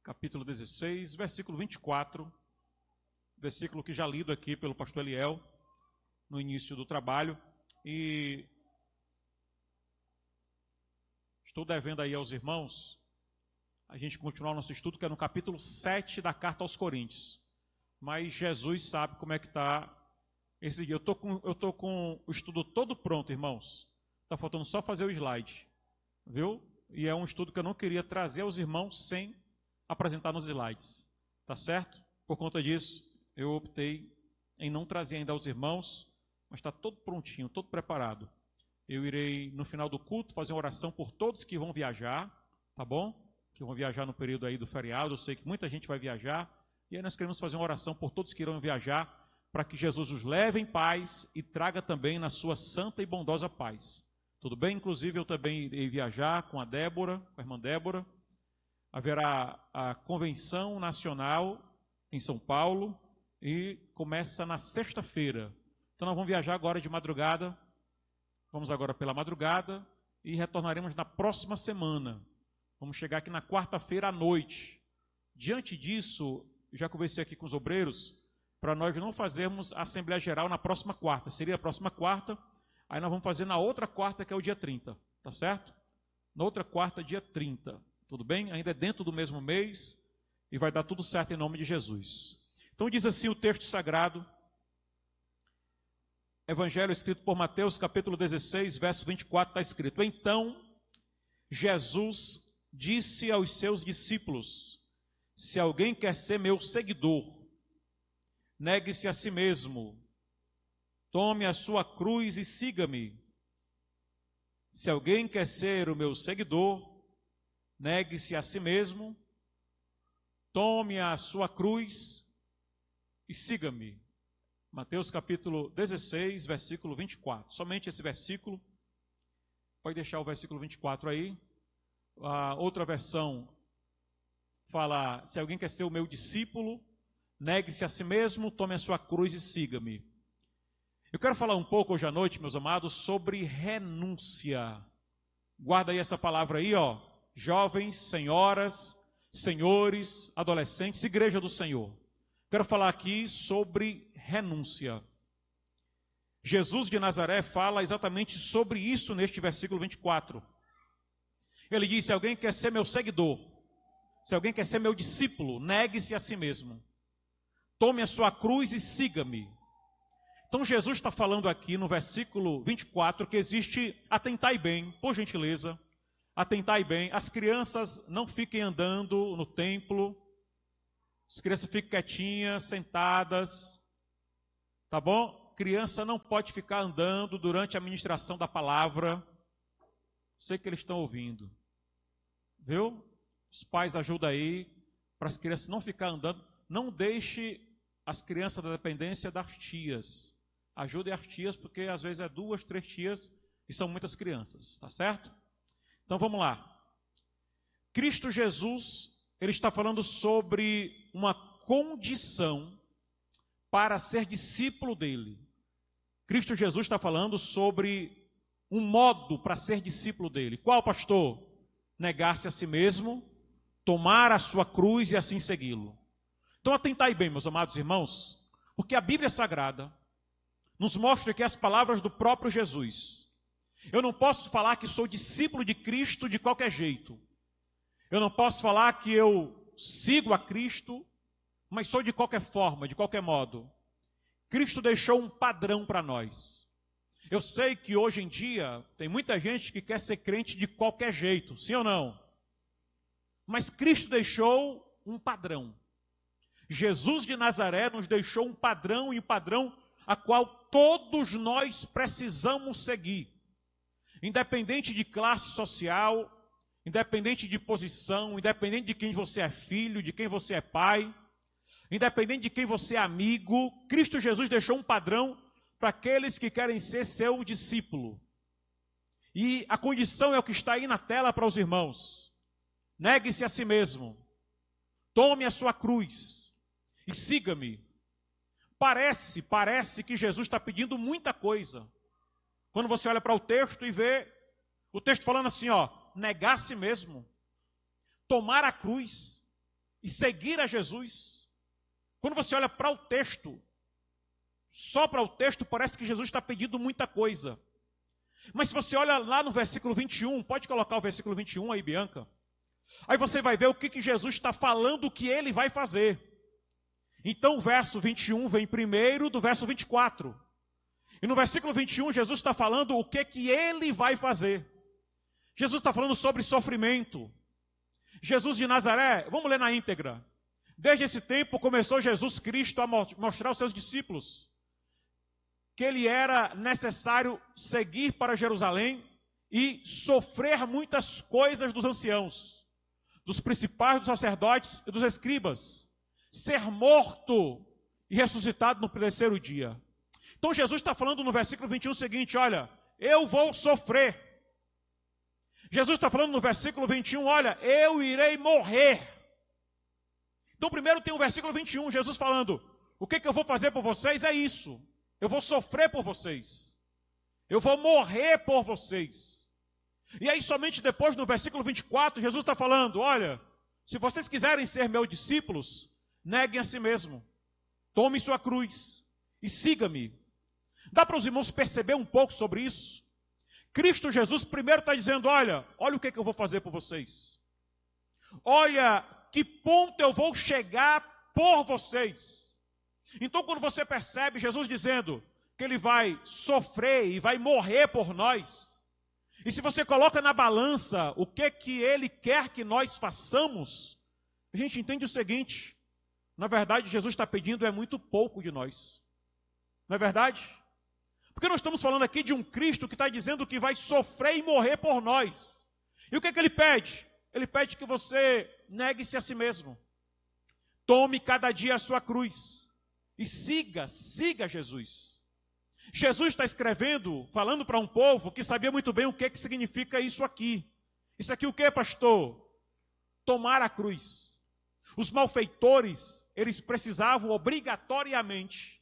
capítulo 16, versículo 24, versículo que já lido aqui pelo pastor Eliel no início do trabalho, e estou devendo aí aos irmãos a gente continuar o nosso estudo, que é no capítulo 7 da carta aos Coríntios, mas Jesus sabe como é que está esse dia. Eu estou com o estudo todo pronto, irmãos, está faltando só fazer o slide, viu? E é um estudo que eu não queria trazer aos irmãos sem apresentar nos slides, tá certo? Por conta disso, eu optei em não trazer ainda aos irmãos, mas está todo prontinho, todo preparado. Eu irei, no final do culto, fazer uma oração por todos que vão viajar, tá bom? Que vão viajar no período aí do feriado, eu sei que muita gente vai viajar, e aí nós queremos fazer uma oração por todos que irão viajar, para que Jesus os leve em paz e traga também na sua santa e bondosa paz. Tudo bem? Inclusive eu também irei viajar com a Débora, com a irmã Débora. Haverá a convenção nacional em São Paulo e começa na sexta-feira. Então nós vamos viajar agora de madrugada, vamos agora pela madrugada e retornaremos na próxima semana. Vamos chegar aqui na quarta-feira à noite. Diante disso, já conversei aqui com os obreiros, para nós não fazermos a Assembleia Geral na próxima quarta. Seria a próxima quarta, aí nós vamos fazer na outra quarta, que é o dia 30, tá certo? Na outra quarta, dia 30, tudo bem? Ainda é dentro do mesmo mês e vai dar tudo certo em nome de Jesus. Então diz assim o texto sagrado, Evangelho escrito por Mateus, capítulo 16, verso 24, está escrito: Então Jesus disse aos seus discípulos: Se alguém quer ser meu seguidor, negue-se a si mesmo, tome a sua cruz e siga-me. Se alguém quer ser o meu seguidor, negue-se a si mesmo, tome a sua cruz e siga-me. Mateus capítulo 16, versículo 24. Somente esse versículo. Pode deixar o versículo 24 aí. A outra versão fala: se alguém quer ser o meu discípulo, negue-se a si mesmo, tome a sua cruz e siga-me. Eu quero falar um pouco hoje à noite, meus amados, sobre renúncia. Guarda aí essa palavra aí, ó. Jovens, senhoras, senhores, adolescentes, igreja do Senhor. Quero falar aqui sobre renúncia. Jesus de Nazaré fala exatamente sobre isso neste versículo 24. Ele diz: se alguém quer ser meu seguidor, se alguém quer ser meu discípulo, negue-se a si mesmo. Tome a sua cruz e siga-me. Então Jesus está falando aqui no versículo 24 que existe, atentai bem, por gentileza, atentai bem, as crianças não fiquem andando no templo, as crianças fiquem quietinhas, sentadas, tá bom? Criança não pode ficar andando durante a ministração da palavra, sei que eles estão ouvindo, viu? Os pais ajudam aí, para as crianças não ficar andando, não deixe as crianças da dependência das tias, ajude as tias, porque às vezes é 2, 3 tias e são muitas crianças, tá certo? Então vamos lá. Cristo Jesus, ele está falando sobre uma condição para ser discípulo dele. Cristo Jesus está falando sobre um modo para ser discípulo dele. Qual, pastor? Negar-se a si mesmo, tomar a sua cruz e assim segui-lo. Então atentai bem, meus amados irmãos, porque a Bíblia Sagrada nos mostra aqui as palavras do próprio Jesus. Eu não posso falar que sou discípulo de Cristo de qualquer jeito. Eu não posso falar que eu sigo a Cristo, mas sou de qualquer forma, de qualquer modo. Cristo deixou um padrão para nós. Eu sei que hoje em dia tem muita gente que quer ser crente de qualquer jeito, sim ou não? Mas Cristo deixou um padrão. Jesus de Nazaré nos deixou um padrão, e um padrão a qual todos nós precisamos seguir. Independente de classe social, independente de posição, independente de quem você é filho, de quem você é pai, independente de quem você é amigo, Cristo Jesus deixou um padrão para aqueles que querem ser seu discípulo. E a condição é o que está aí na tela para os irmãos. Negue-se a si mesmo, tome a sua cruz e siga-me. Parece que Jesus está pedindo muita coisa. Quando você olha para o texto e vê o texto falando assim, ó, negar a si mesmo, tomar a cruz e seguir a Jesus, quando você olha para o texto, só para o texto, parece que Jesus está pedindo muita coisa. Mas se você olha lá no versículo 21, pode colocar o versículo 21 aí, Bianca. Aí você vai ver o que Jesus está falando que ele vai fazer. Então o verso 21 vem primeiro do verso 24. E no versículo 21, Jesus está falando o que ele vai fazer. Jesus está falando sobre sofrimento. Jesus de Nazaré, vamos ler na íntegra. Desde esse tempo começou Jesus Cristo a mostrar aos seus discípulos que ele era necessário seguir para Jerusalém e sofrer muitas coisas dos anciãos, dos principais, dos sacerdotes e dos escribas, ser morto e ressuscitado no terceiro dia. Então Jesus está falando no versículo 21 o seguinte, olha, eu vou sofrer. Jesus está falando no versículo 21, olha, eu irei morrer. Então primeiro tem o versículo 21, Jesus falando, o que eu vou fazer por vocês é isso. Eu vou sofrer por vocês. Eu vou morrer por vocês. E aí somente depois no versículo 24, Jesus está falando, olha, se vocês quiserem ser meus discípulos, neguem a si mesmo. Tomem sua cruz e siga-me. Dá para os irmãos perceber um pouco sobre isso? Cristo Jesus primeiro está dizendo, olha o que eu vou fazer por vocês. Olha que ponto eu vou chegar por vocês. Então quando você percebe Jesus dizendo que ele vai sofrer e vai morrer por nós, e se você coloca na balança o que ele quer que nós façamos, a gente entende o seguinte, na verdade Jesus está pedindo muito pouco de nós. Não é verdade? Porque nós estamos falando aqui de um Cristo que está dizendo que vai sofrer e morrer por nós. E o que ele pede? Ele pede que você negue-se a si mesmo. Tome cada dia a sua cruz. E siga Jesus. Jesus está escrevendo, falando para um povo que sabia muito bem o que significa isso aqui. Isso aqui o que, pastor? Tomar a cruz. Os malfeitores, eles precisavam obrigatoriamente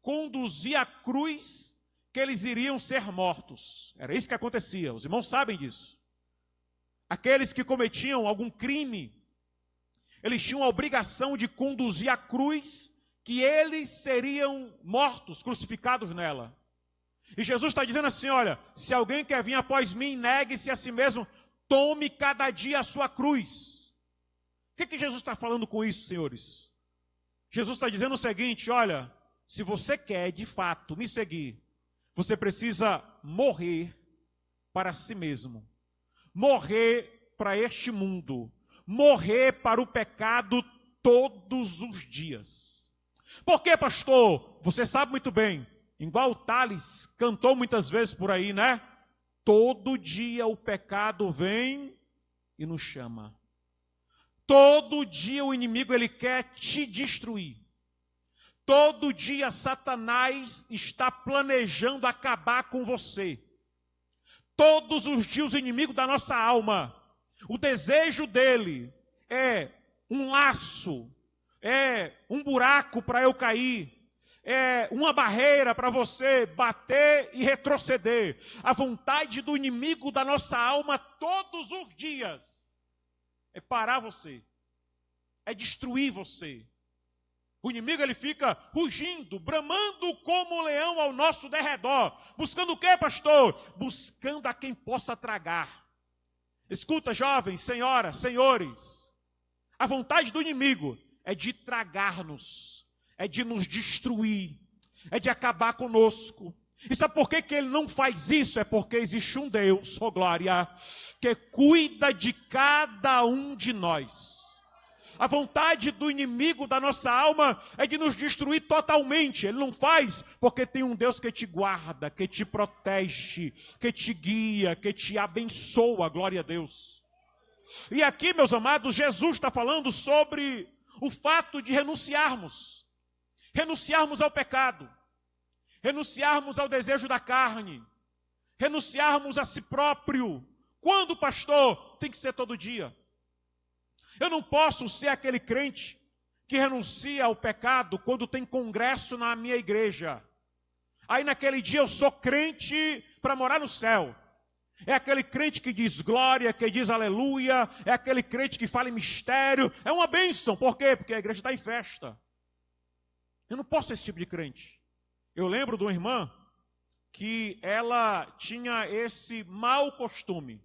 conduzir a cruz que eles iriam ser mortos. Era isso que acontecia, os irmãos sabem disso. Aqueles que cometiam algum crime, eles tinham a obrigação de conduzir a cruz que eles seriam mortos, crucificados nela. E Jesus está dizendo assim, olha, se alguém quer vir após mim, negue-se a si mesmo, tome cada dia a sua cruz. O que Jesus está falando com isso, senhores? Jesus está dizendo o seguinte, olha, se você quer de fato me seguir, você precisa morrer para si mesmo, morrer para este mundo, morrer para o pecado todos os dias. Por quê, pastor? Você sabe muito bem, igual o Tales cantou muitas vezes por aí, né? Todo dia o pecado vem e nos chama. Todo dia o inimigo ele quer te destruir. Todo dia Satanás está planejando acabar com você. Todos os dias o inimigo da nossa alma, o desejo dele é um laço, é um buraco para eu cair, é uma barreira para você bater e retroceder. A vontade do inimigo da nossa alma todos os dias é parar você, é destruir você. O inimigo ele fica rugindo, bramando como um leão ao nosso derredor. Buscando o quê, pastor? Buscando a quem possa tragar. Escuta, jovens, senhoras, senhores. A vontade do inimigo é de tragar-nos, é de nos destruir, é de acabar conosco. E sabe por que ele não faz isso? É porque existe um Deus, oh glória, que cuida de cada um de nós. A vontade do inimigo da nossa alma é de nos destruir totalmente. Ele não faz porque tem um Deus que te guarda, que te protege, que te guia, que te abençoa, glória a Deus. E aqui, meus amados, Jesus está falando sobre o fato de renunciarmos ao pecado, renunciarmos ao desejo da carne, renunciarmos a si próprio. Quando, pastor? Tem que ser todo dia. Eu não posso ser aquele crente que renuncia ao pecado quando tem congresso na minha igreja. Aí naquele dia eu sou crente para morar no céu. É aquele crente que diz glória, que diz aleluia, é aquele crente que fala em mistério. É uma bênção. Por quê? Porque a igreja está em festa. Eu não posso ser esse tipo de crente. Eu lembro de uma irmã que ela tinha esse mau costume.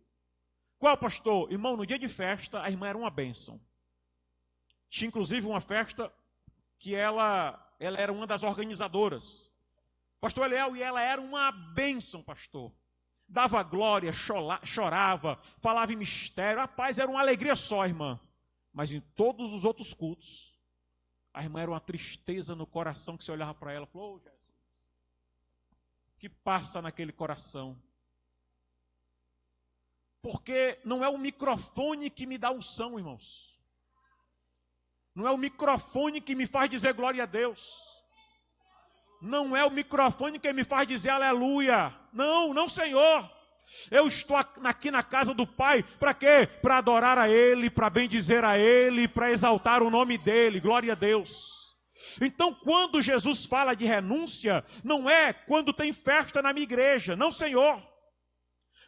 Qual, pastor? Irmão, no dia de festa, a irmã era uma bênção. Tinha inclusive uma festa que ela era uma das organizadoras. Pastor Eliel, e ela era uma bênção, pastor. Dava glória, chorava, falava em mistério. Rapaz, era uma alegria só, irmã. Mas em todos os outros cultos, a irmã era uma tristeza no coração, que você olhava para ela e falou, oh, Jesus, o que passa naquele coração? Porque não é o microfone que me dá unção, irmãos. Não é o microfone que me faz dizer glória a Deus. Não é o microfone que me faz dizer aleluia. Não, não, Senhor. Eu estou aqui na casa do Pai, para quê? Para adorar a Ele, para bendizer a Ele, para exaltar o nome dEle, glória a Deus. Então, quando Jesus fala de renúncia, não é quando tem festa na minha igreja, não, Senhor.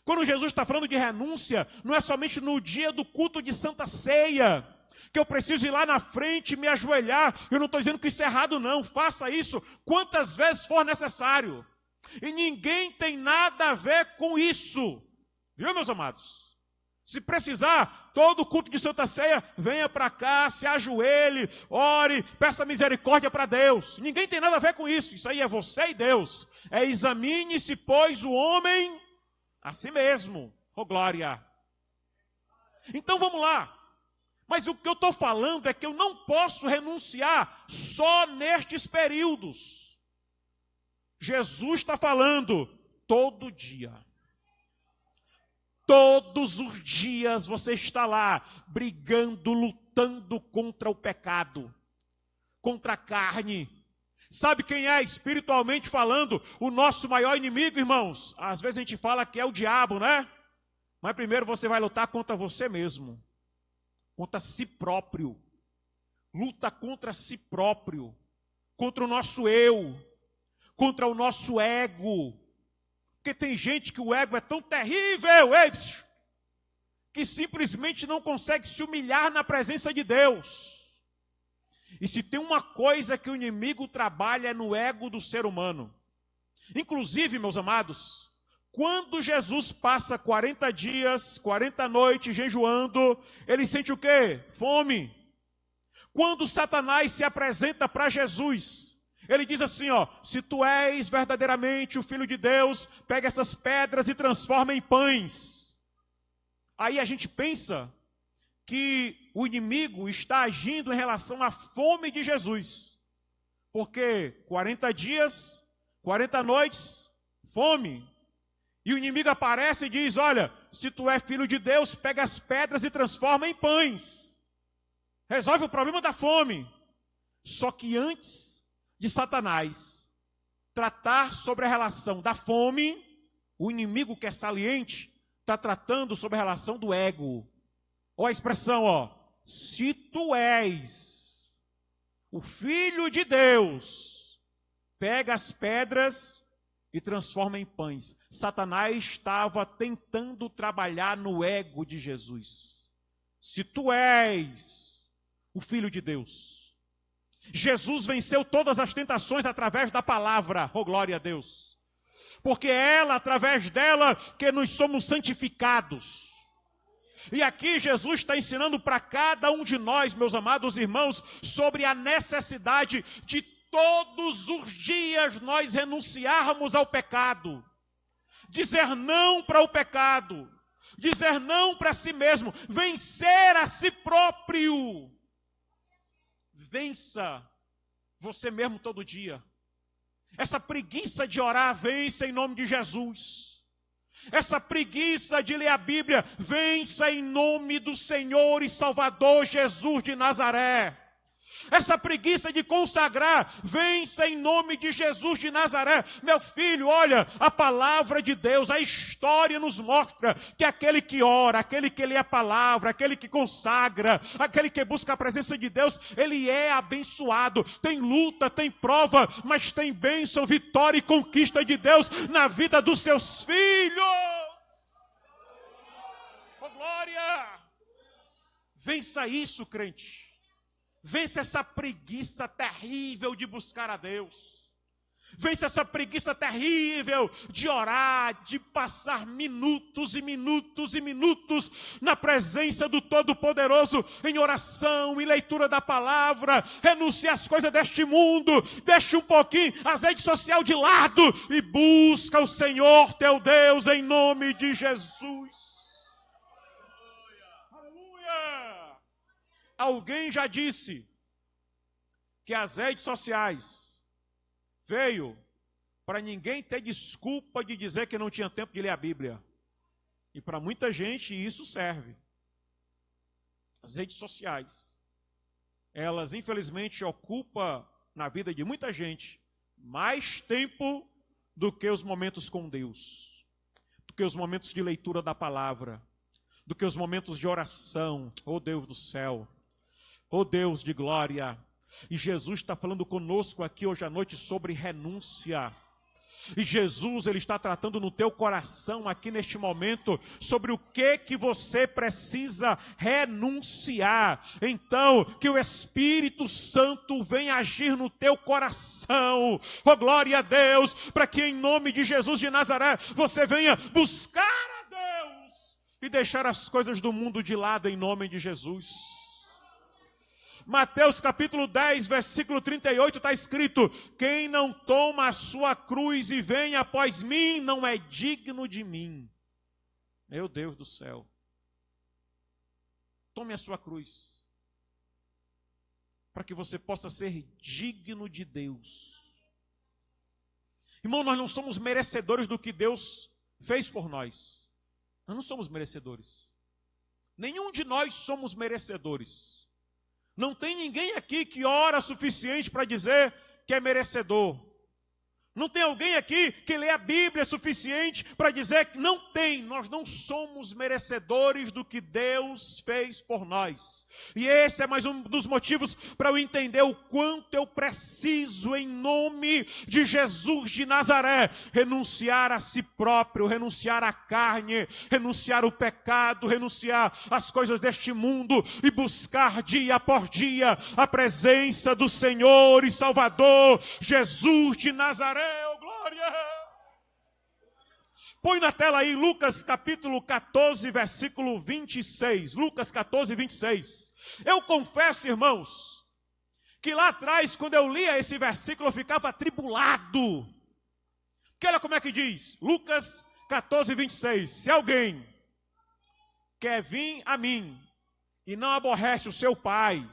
Quando Jesus está falando de renúncia, não é somente no dia do culto de Santa Ceia, que eu preciso ir lá na frente e me ajoelhar. Eu não estou dizendo que isso é errado, não. Faça isso quantas vezes for necessário. E ninguém tem nada a ver com isso. Viu, meus amados? Se precisar, todo culto de Santa Ceia, venha para cá, se ajoelhe, ore, peça misericórdia para Deus. Ninguém tem nada a ver com isso. Isso aí é você e Deus. É examine-se, pois, o homem a si mesmo. Oh, glória. Então vamos lá. Mas o que eu estou falando é que eu não posso renunciar só nestes períodos. Jesus está falando todo dia. Todos os dias você está lá, brigando, lutando contra o pecado, contra a carne. Sabe quem é, espiritualmente falando, o nosso maior inimigo, irmãos? Às vezes a gente fala que é o diabo, né? Mas primeiro você vai lutar contra você mesmo. Contra si próprio, luta contra si próprio, contra o nosso eu, contra o nosso ego, porque tem gente que o ego é tão terrível, que simplesmente não consegue se humilhar na presença de Deus. E se tem uma coisa que o inimigo trabalha é no ego do ser humano. Inclusive, meus amados, quando Jesus passa 40 dias, 40 noites jejuando, ele sente o quê? Fome. Quando Satanás se apresenta para Jesus, ele diz assim, ó, se tu és verdadeiramente o Filho de Deus, pega essas pedras e transforma em pães. Aí a gente pensa que o inimigo está agindo em relação à fome de Jesus. Porque 40 dias, 40 noites, fome. E o inimigo aparece e diz, olha, se tu é filho de Deus, pega as pedras e transforma em pães. Resolve o problema da fome. Só que antes de Satanás tratar sobre a relação da fome, o inimigo que é saliente está tratando sobre a relação do ego. Olha a expressão, ó. Se tu és o Filho de Deus, pega as pedras e transforma em pães. Satanás estava tentando trabalhar no ego de Jesus. Se tu és o Filho de Deus. Jesus venceu todas as tentações através da palavra. Oh, glória a Deus. Porque é ela, através dela, que nos somos santificados. E aqui Jesus está ensinando para cada um de nós, meus amados irmãos, sobre a necessidade de todos os dias nós renunciarmos ao pecado, dizer não para o pecado, dizer não para si mesmo, vencer a si próprio. Vença você mesmo todo dia. Essa preguiça de orar, vença em nome de Jesus. Essa preguiça de ler a Bíblia, vença em nome do Senhor e Salvador Jesus de Nazaré. Essa preguiça de consagrar, vença em nome de Jesus de Nazaré. Meu filho, olha, a palavra de Deus, a história nos mostra que aquele que ora, aquele que lê a palavra, aquele que consagra, aquele que busca a presença de Deus, ele é abençoado. Tem luta, tem prova, mas tem bênção, vitória e conquista de Deus na vida dos seus filhos. glória! Vença isso, crente. Vença essa preguiça terrível de buscar a Deus. Vence essa preguiça terrível de orar, de passar minutos e minutos e minutos na presença do Todo-Poderoso, em oração, em leitura da palavra. Renuncie às coisas deste mundo, deixe um pouquinho a rede social de lado e busca o Senhor teu Deus em nome de Jesus. Aleluia! Alguém já disse que as redes sociais veio para ninguém ter desculpa de dizer que não tinha tempo de ler a Bíblia. E para muita gente isso serve. As redes sociais, elas infelizmente ocupam na vida de muita gente mais tempo do que os momentos com Deus, do que os momentos de leitura da palavra, do que os momentos de oração. Oh Deus do céu, oh Deus de glória. E Jesus está falando conosco aqui hoje à noite sobre renúncia. E Jesus, Ele está tratando no teu coração aqui neste momento sobre o que você precisa renunciar. Então, que o Espírito Santo venha agir no teu coração. Oh, glória a Deus, para que em nome de Jesus de Nazaré, você venha buscar a Deus e deixar as coisas do mundo de lado em nome de Jesus. Mateus capítulo 10, versículo 38 está escrito: quem não toma a sua cruz e vem após mim, não é digno de mim. Meu Deus do céu. Tome a sua cruz, para que você possa ser digno de Deus. Irmão, nós não somos merecedores do que Deus fez por nós. Nós não somos merecedores. Nenhum de nós somos merecedores. Não tem ninguém aqui que ora suficiente para dizer que é merecedor. Não tem alguém aqui que lê a Bíblia suficiente para dizer que não tem. Nós não somos merecedores do que Deus fez por nós. E esse é mais um dos motivos para eu entender o quanto eu preciso, em nome de Jesus de Nazaré, renunciar a si próprio, renunciar à carne, renunciar ao pecado, renunciar às coisas deste mundo e buscar dia por dia a presença do Senhor e Salvador Jesus de Nazaré. Oh, glória! Põe na tela aí Lucas capítulo 14, versículo 26. Lucas 14, 26. Eu confesso, irmãos, que lá atrás, quando eu lia esse versículo, eu ficava atribulado. Porque olha como é que diz. Lucas 14, 26. Se alguém quer vir a mim e não aborrece o seu pai,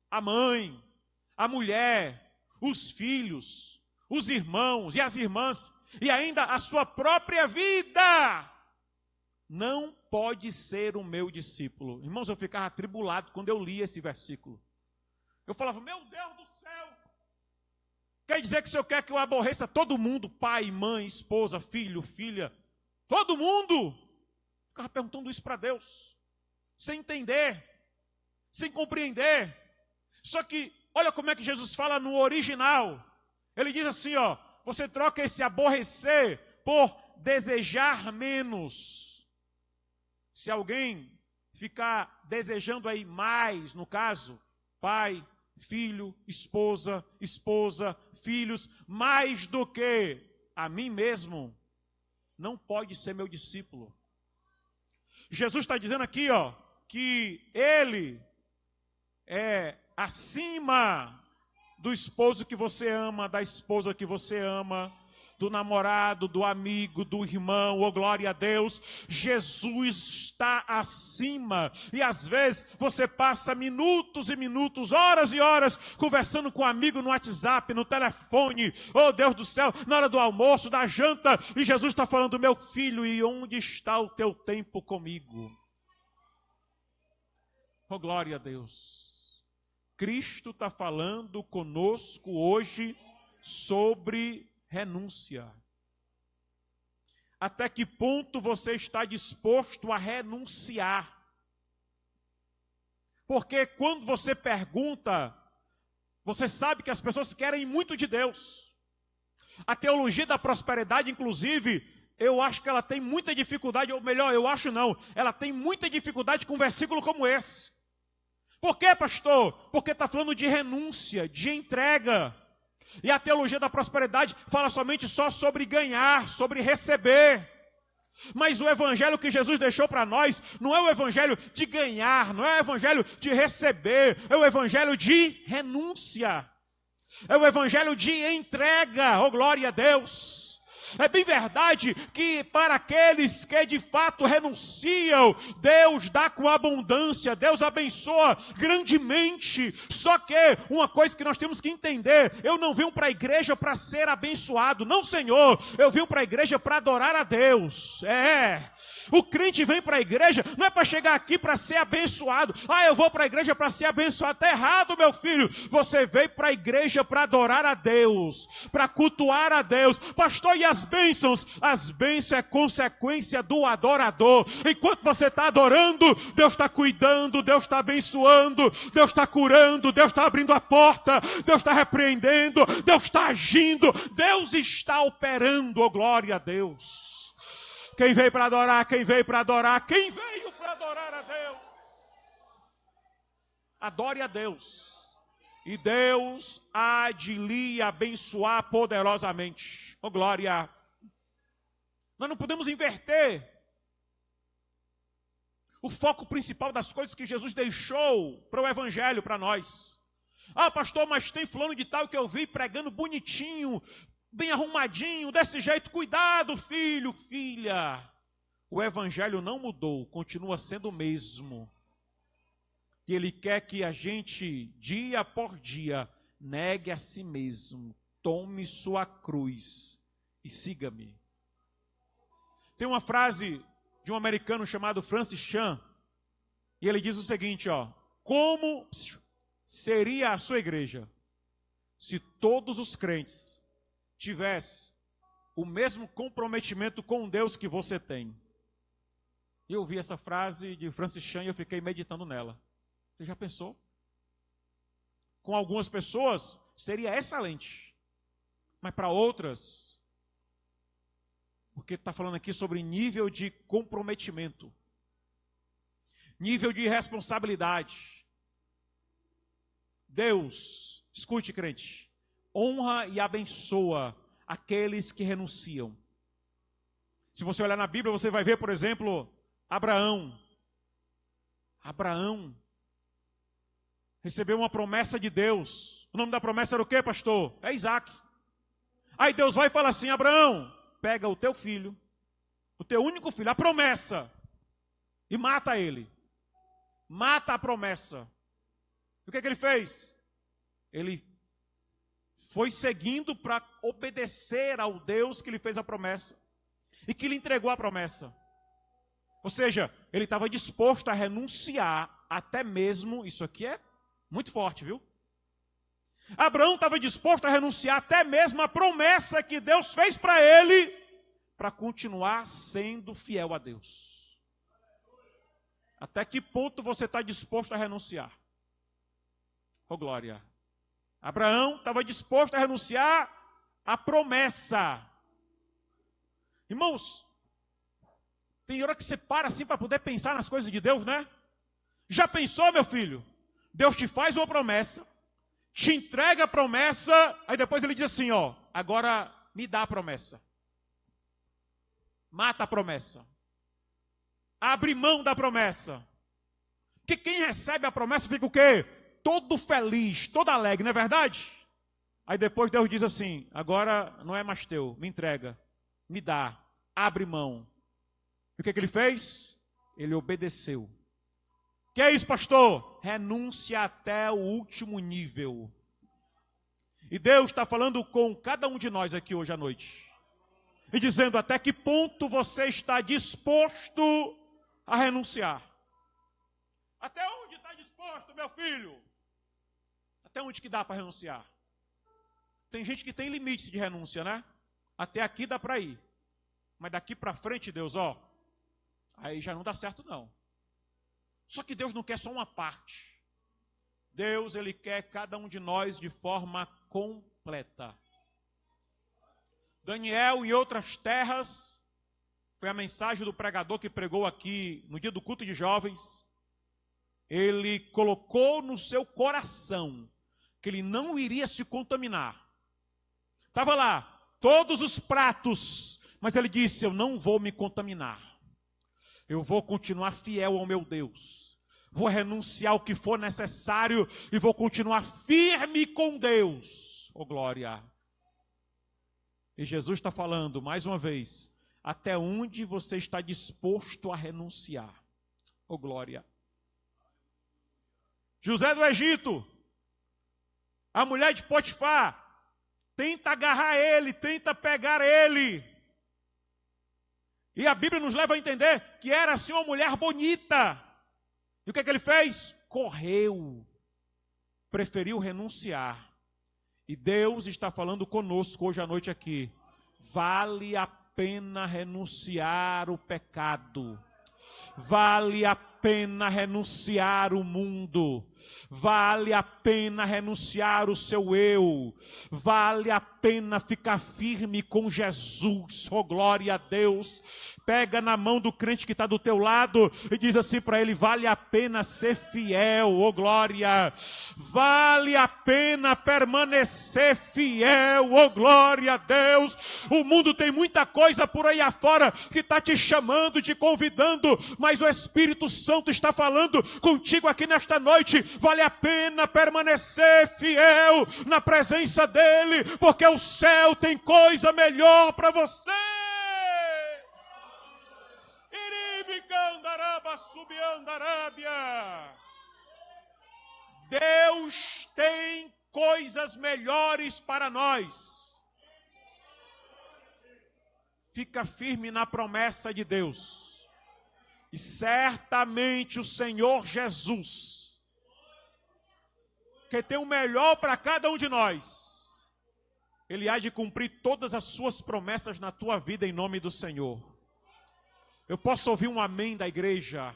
a mãe, a mulher, os filhos, os irmãos e as irmãs, e ainda a sua própria vida, não pode ser o meu discípulo. Irmãos, eu ficava atribulado quando eu li esse versículo. Eu falava, meu Deus do céu, quer dizer que o Senhor quer que eu aborreça todo mundo, pai, mãe, esposa, filho, filha, todo mundo? Eu ficava perguntando isso para Deus, sem entender, sem compreender. Só que, olha como é que Jesus fala no original. Ele diz assim, ó, você troca esse aborrecer por desejar menos. Se alguém ficar desejando aí mais, no caso, pai, filho, esposa, filhos, mais do que a mim mesmo, não pode ser meu discípulo. Jesus está dizendo aqui, ó, que ele é acima do esposo que você ama, da esposa que você ama, do namorado, do amigo, do irmão, oh glória a Deus. Jesus está acima, e às vezes você passa minutos e minutos, horas e horas, conversando com um amigo no WhatsApp, no telefone, oh Deus do céu, na hora do almoço, da janta, e Jesus está falando, meu filho, e onde está o teu tempo comigo? Oh glória a Deus. Cristo está falando conosco hoje sobre renúncia. Até que ponto você está disposto a renunciar? Porque quando você pergunta, você sabe que as pessoas querem muito de Deus. A teologia da prosperidade, inclusive, eu acho que ela tem muita dificuldade, ou melhor, eu acho não, ela tem muita dificuldade com um versículo como esse. Por quê, pastor? Porque está falando de renúncia, de entrega. E a teologia da prosperidade fala somente só sobre ganhar, sobre receber. Mas o evangelho que Jesus deixou para nós não é o evangelho de ganhar, não é o evangelho de receber, é o evangelho de renúncia. É o evangelho de entrega, oh glória a Deus. É bem verdade que para aqueles que de fato renunciam, Deus dá com abundância, Deus abençoa grandemente. Só que uma coisa que nós temos que entender, eu não vim para a igreja para ser abençoado, não, Senhor, eu vim para a igreja para adorar a Deus. O crente vem para a igreja, não é para chegar aqui para ser abençoado. Eu vou para a igreja para ser abençoado. Está errado, meu filho. Você veio para a igreja para adorar a Deus, para cultuar a Deus. Pastor, e as bênçãos? As bênçãos é consequência do adorador. Enquanto você está adorando, Deus está cuidando, Deus está abençoando, Deus está curando, Deus está abrindo a porta, Deus está repreendendo, Deus está agindo, Deus está operando, oh glória a Deus. Quem veio para adorar, quem veio para adorar, quem veio para adorar a Deus? Adore a Deus. E Deus há de lhe abençoar poderosamente. Oh glória! Nós não podemos inverter o foco principal das coisas que Jesus deixou para o evangelho, para nós. Pastor, mas tem fulano de tal que eu vi pregando bonitinho, bem arrumadinho, desse jeito. Cuidado, filho, filha. O evangelho não mudou, continua sendo o mesmo. E ele quer que a gente, dia por dia, negue a si mesmo, tome sua cruz e siga-me. Tem uma frase de um americano chamado Francis Chan, e ele diz o seguinte, como seria a sua igreja se todos os crentes tivessem o mesmo comprometimento com Deus que você tem? Eu ouvi essa frase de Francis Chan e eu fiquei meditando nela. Você já pensou? Com algumas pessoas seria excelente, mas para outras, porque está falando aqui sobre nível de comprometimento, nível de responsabilidade. Deus, escute, crente, honra e abençoa aqueles que renunciam. Se você olhar na Bíblia, você vai ver, por exemplo, Abraão recebeu uma promessa de Deus. O nome da promessa era o quê, pastor? É Isaac. Aí Deus vai e fala assim, Abraão, pega o teu filho, o teu único filho, a promessa, e mata ele. Mata a promessa. E o que é que ele fez? Ele foi seguindo para obedecer ao Deus que lhe fez a promessa e que lhe entregou a promessa. Ou seja, ele estava disposto a renunciar até mesmo, isso aqui é muito forte, viu? Abraão estava disposto a renunciar até mesmo a promessa que Deus fez para ele, para continuar sendo fiel a Deus. Até que ponto você está disposto a renunciar? Oh glória! Abraão estava disposto a renunciar à promessa. Irmãos, tem hora que você para assim para poder pensar nas coisas de Deus, né? Já pensou, meu filho? Deus te faz uma promessa, te entrega a promessa, aí depois ele diz assim, agora me dá a promessa. Mata a promessa. Abre mão da promessa. Porque quem recebe a promessa fica o quê? Todo feliz, todo alegre, não é verdade? Aí depois Deus diz assim, agora não é mais teu, me entrega, me dá, abre mão. E o que ele fez? Ele obedeceu. Que é isso, pastor? Renúncia até o último nível. E Deus está falando com cada um de nós aqui hoje à noite. E dizendo até que ponto você está disposto a renunciar. Até onde está disposto, meu filho? Até onde que dá para renunciar? Tem gente que tem limites de renúncia, né? Até aqui dá para ir. Mas daqui para frente, Deus, aí já não dá certo não. Só que Deus não quer só uma parte. Deus, Ele quer cada um de nós de forma completa. Daniel, em outras terras, Foi a mensagem do pregador que pregou aqui no dia do culto de jovens. Ele colocou no seu coração que ele não iria se contaminar. Estava lá, todos os pratos, mas ele disse: eu não vou me contaminar. Eu vou continuar fiel ao meu Deus. Vou renunciar ao que for necessário e vou continuar firme com Deus. Oh, glória! E Jesus está falando, mais uma vez, até onde você está disposto a renunciar? Oh, glória! José do Egito, a mulher de Potifar, tenta agarrar ele, tenta pegar ele. E a Bíblia nos leva a entender que era assim uma mulher bonita. E o que é que ele fez? Correu. Preferiu renunciar. E Deus está falando conosco hoje à noite aqui. Vale a pena renunciar o pecado. Vale a pena renunciar o mundo. Vale a pena renunciar o seu eu. Vale a pena ficar firme com Jesus. Oh, glória a Deus. Pega na mão do crente que está do teu lado e diz assim para ele: vale a pena ser fiel. Oh, glória. Vale a pena permanecer fiel. Oh, glória a Deus. O mundo tem muita coisa por aí afora que está te chamando, te convidando, mas o Espírito Santo está falando contigo aqui nesta noite. Vale a pena permanecer fiel na presença dEle, porque o céu tem coisa melhor para você. Deus tem coisas melhores para nós. Fica firme na promessa de Deus. E certamente o Senhor Jesus, que tem o melhor para cada um de nós, Ele há de cumprir todas as suas promessas na tua vida em nome do Senhor. Eu posso ouvir um amém da igreja?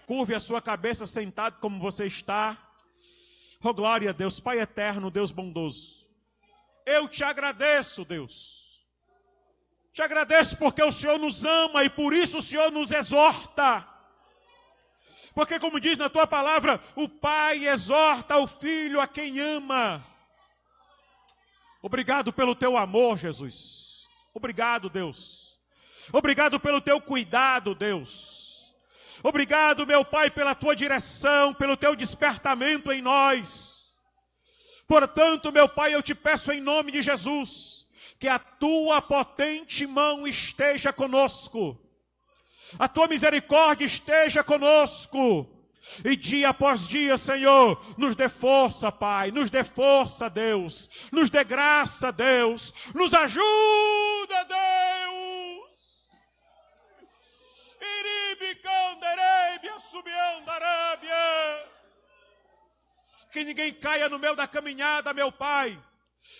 Curve a sua cabeça sentado como você está. Oh, glória a Deus. Pai eterno, Deus bondoso, eu te agradeço, Deus. Te agradeço porque o Senhor nos ama e por isso o Senhor nos exorta. Porque, como diz na tua palavra, o Pai exorta o Filho a quem ama. Obrigado pelo teu amor, Jesus. Obrigado, Deus. Obrigado pelo teu cuidado, Deus. Obrigado, meu Pai, pela tua direção, pelo teu despertamento em nós. Portanto, meu Pai, eu te peço em nome de Jesus, que a tua potente mão esteja conosco, a tua misericórdia esteja conosco, e dia após dia, Senhor, nos dê força, Pai, nos dê força, Deus, nos dê graça, Deus, nos ajuda, Deus. Que ninguém caia no meio da caminhada, meu Pai.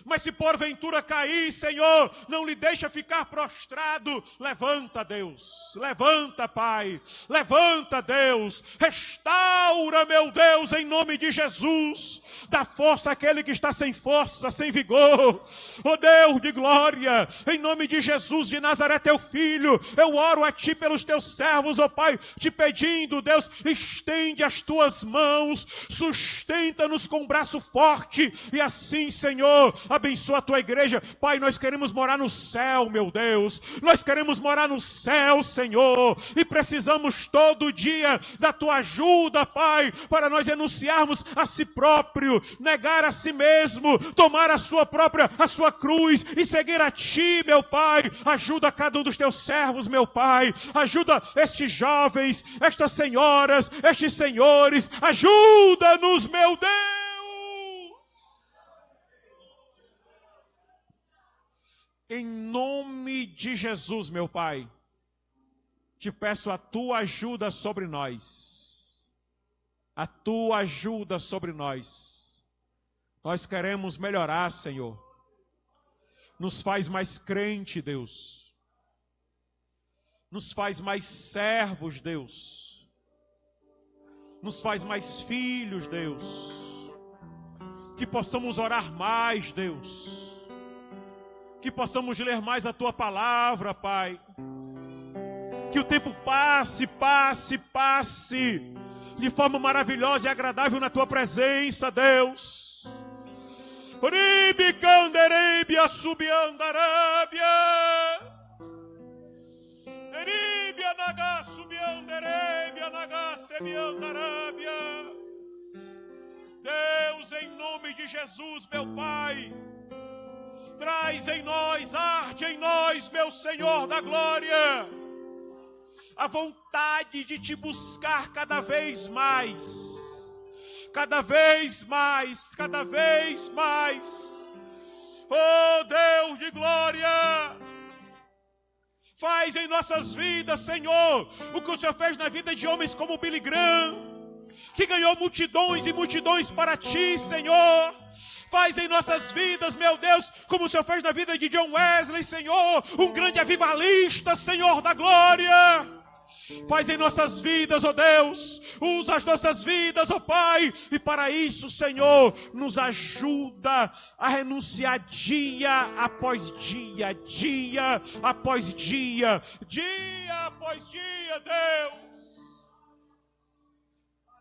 Mas se porventura cair, Senhor, não lhe deixa ficar prostrado. Levanta, Deus. Levanta, Pai. Levanta, Deus. Restaura, meu Deus, em nome de Jesus. Dá força àquele que está sem força, sem vigor. Oh Deus de glória, em nome de Jesus de Nazaré, teu filho, eu oro a ti pelos teus servos, oh Pai, te pedindo, Deus, estende as tuas mãos, sustenta-nos com um braço forte, e assim, Senhor, abençoa a tua igreja. Pai, nós queremos morar no céu, meu Deus. Nós queremos morar no céu, Senhor. E precisamos todo dia da tua ajuda, Pai, para nós renunciarmos a si próprio, negar a si mesmo, tomar a sua cruz e seguir a ti, meu Pai. Ajuda cada um dos teus servos, meu Pai. Ajuda estes jovens, estas senhoras, estes senhores. Ajuda-nos, meu Deus. Em nome de Jesus, meu Pai, te peço a tua ajuda sobre nós. A tua ajuda sobre nós. Nós queremos melhorar, Senhor. Nos faz mais crente, Deus. Nos faz mais servos, Deus. Nos faz mais filhos, Deus. Que possamos orar mais, Deus. Que possamos ler mais a tua palavra, Pai. Que o tempo passe de forma maravilhosa e agradável na tua presença, Deus. Ribi canderebia subiandarabia. Deribia nagas subianderebia nagas tebiandarabia. Deus, em nome de Jesus, meu Pai, traz em nós, arde em nós, meu Senhor da glória, a vontade de te buscar cada vez mais, cada vez mais, cada vez mais. Oh Deus de glória, faz em nossas vidas, Senhor, o que o Senhor fez na vida de homens como Billy Graham, que ganhou multidões e multidões para ti, Senhor. Faz em nossas vidas, meu Deus, como o Senhor fez na vida de John Wesley, Senhor, um grande avivalista, Senhor da glória. Faz em nossas vidas, ó Deus, usa as nossas vidas, ó Pai, e para isso, Senhor, nos ajuda a renunciar dia após dia, dia após dia, dia após dia, Deus.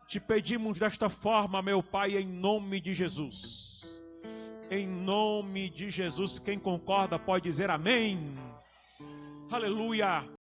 Te pedimos desta forma, meu Pai, em nome de Jesus. Em nome de Jesus, quem concorda pode dizer amém. Aleluia.